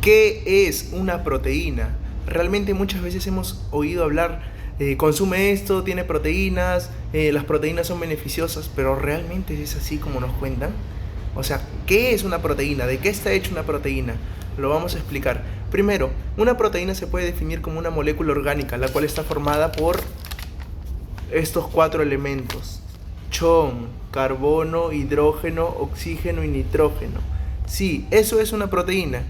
¿Qué es una proteína? Realmente muchas veces hemos oído hablar, consume esto, tiene proteínas, las proteínas son beneficiosas, pero ¿realmente es así como nos cuentan? O sea, ¿qué es una proteína? ¿De qué está hecha una proteína? Lo vamos a explicar. Primero, una proteína se puede definir como una molécula orgánica, la cual está formada por estos 4 elementos: chon, carbono, hidrógeno, oxígeno y nitrógeno. Sí, eso es una proteína.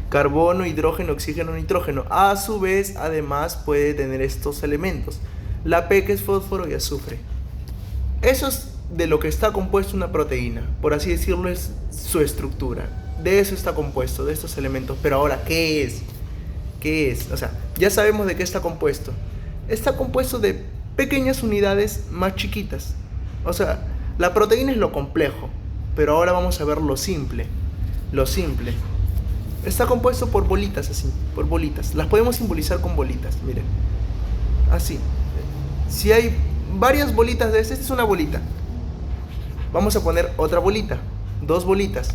Carbono, hidrógeno, oxígeno, nitrógeno. A su vez, además, puede tener estos elementos: la P, que es fósforo, y azufre. Eso es de lo que está compuesto una proteína, por así decirlo, es su estructura. De eso está compuesto, de estos elementos. Pero ahora, ¿qué es? ¿Qué es? O sea, ya sabemos de qué está compuesto. Está compuesto de pequeñas unidades más chiquitas. O sea, la proteína es lo complejo, pero ahora vamos a ver lo simple. Lo simple. Está compuesto por bolitas, así, por bolitas. Las podemos simbolizar con bolitas, miren. Así. Si hay varias bolitas de esta es una bolita. Vamos a poner otra bolita, 2 bolitas.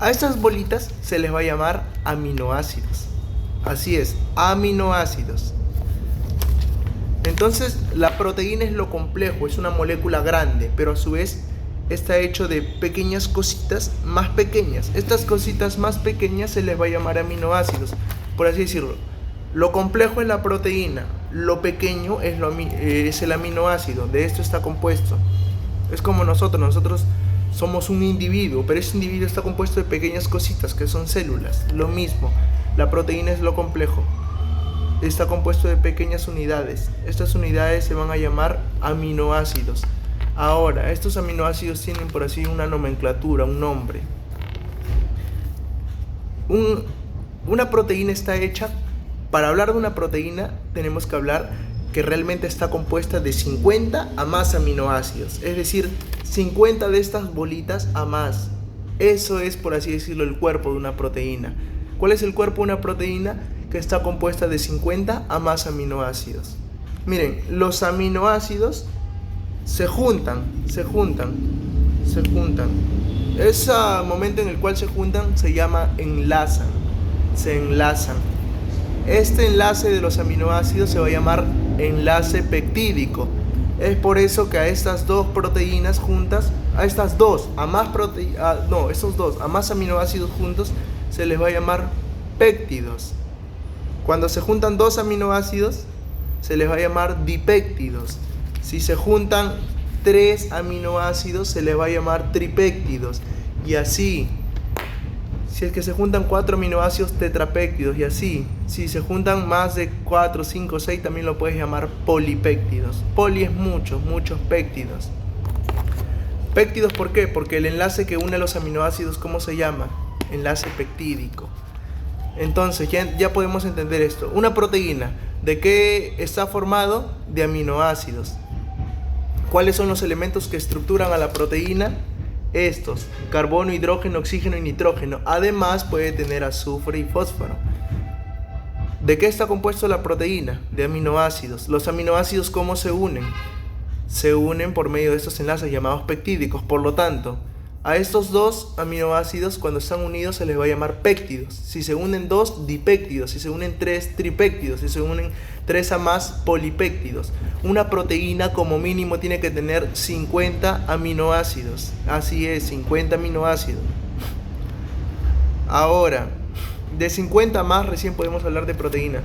A estas bolitas se les va a llamar aminoácidos. Así es, aminoácidos. Entonces, la proteína es lo complejo, es una molécula grande, pero a su vez está hecho de pequeñas cositas más pequeñas. Estas cositas más pequeñas se les va a llamar aminoácidos, por así decirlo. Lo complejo es la proteína, lo pequeño es el aminoácido. De esto está compuesto. Es como nosotros somos un individuo, pero ese individuo está compuesto de pequeñas cositas que son células. Lo mismo, la proteína es lo complejo. Está compuesto de pequeñas unidades. Estas unidades se van a llamar aminoácidos. Ahora, estos aminoácidos tienen por así una nomenclatura, un nombre. Una proteína está hecha. Para hablar de una proteína tenemos que hablar que realmente está compuesta de 50 a más aminoácidos. Es decir, 50 de estas bolitas a más. Eso es, por así decirlo, el cuerpo de una proteína. ¿Cuál es el cuerpo de una proteína? Que está compuesta de 50 a más aminoácidos. Miren, los aminoácidos se juntan. Ese momento en el cual se juntan se llama enlazan. Se enlazan. Este enlace de los aminoácidos se va a llamar enlace peptídico. Es por eso que a estas 2 proteínas juntas, estos dos a más aminoácidos juntos se les va a llamar péptidos. Cuando se juntan 2 aminoácidos se les va a llamar dipéptidos. Si se juntan 3 aminoácidos se les va a llamar tripéptidos. Y así. Si es que se juntan 4 aminoácidos, tetrapéptidos. Y así. Si se juntan más de 4, 5, 6, también lo puedes llamar polipéptidos. Poli es muchos péptidos. Péptidos, ¿por qué? Porque el enlace que une los aminoácidos, ¿cómo se llama? Enlace peptídico. Entonces ya podemos entender esto. Una proteína, ¿de qué está formado? De aminoácidos. ¿Cuáles son los elementos que estructuran a la proteína? Estos: carbono, hidrógeno, oxígeno y nitrógeno. Además puede tener azufre y fósforo. ¿De qué está compuesto la proteína? De aminoácidos. ¿Los aminoácidos cómo se unen? Se unen por medio de estos enlaces llamados peptídicos. Por lo tanto, a estos 2 aminoácidos, cuando están unidos, se les va a llamar péptidos. Si se unen 2, dipéptidos. Si se unen 3, tripéptidos. Si se unen 3 a más, polipéptidos. Una proteína como mínimo tiene que tener 50 aminoácidos. Así es, 50 aminoácidos. Ahora, de 50 a más recién podemos hablar de proteína.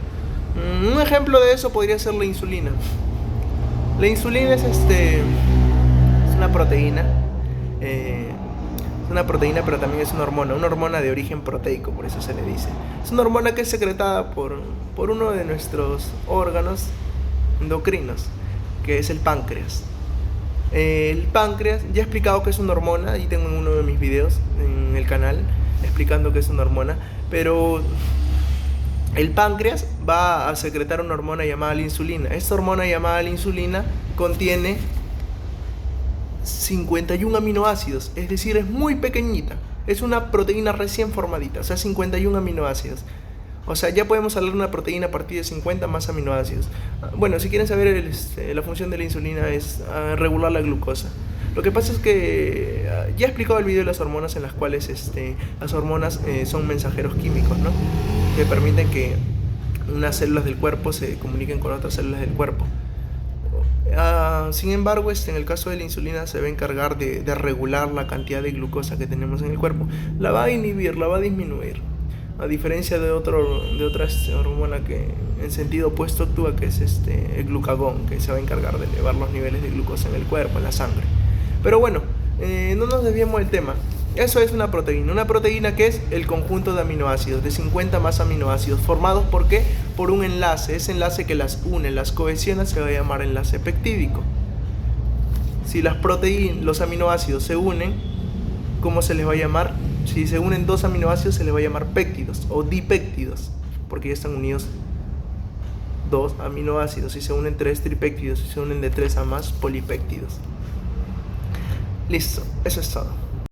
Un ejemplo de eso podría ser la insulina. La insulina es una proteína. Es una proteína, pero también es una hormona de origen proteico, por eso se le dice. Es una hormona que es secretada por uno de nuestros órganos endocrinos, que es el páncreas. El páncreas, ya he explicado que es una hormona, y tengo uno de mis videos en el canal explicando que es una hormona, pero el páncreas va a secretar una hormona llamada la insulina. Esta hormona llamada la insulina contiene 51 aminoácidos, es decir, es muy pequeñita. Es una proteína recién formadita, o sea, 51 aminoácidos. O sea, ya podemos hablar de una proteína a partir de 50 más aminoácidos. Bueno, si quieren saber la función de la insulina es regular la glucosa. Lo que pasa es que ya he explicado el video de las hormonas, en las cuales las hormonas son mensajeros químicos, ¿no? Que permiten que unas células del cuerpo se comuniquen con otras células del cuerpo. Sin embargo, en el caso de la insulina se va a encargar de regular la cantidad de glucosa que tenemos en el cuerpo. La va a inhibir, la va a disminuir. A diferencia de otra hormona que en sentido opuesto actúa, que es el glucagón, que se va a encargar de elevar los niveles de glucosa en el cuerpo, en la sangre. Pero bueno, no nos desviemos del tema. Eso es una proteína. Una proteína, que es el conjunto de aminoácidos, de 50 más aminoácidos, formados ¿por qué? Por un enlace. Ese enlace que las une, las cohesiona, se va a llamar enlace peptídico. Si los aminoácidos se unen, ¿cómo se les va a llamar? Si se unen dos aminoácidos, se les va a llamar péptidos o dipéptidos, porque ya están unidos dos aminoácidos. Si se unen tres, tripéptidos. Si se unen de tres a más, polipéptidos. Listo, eso es todo.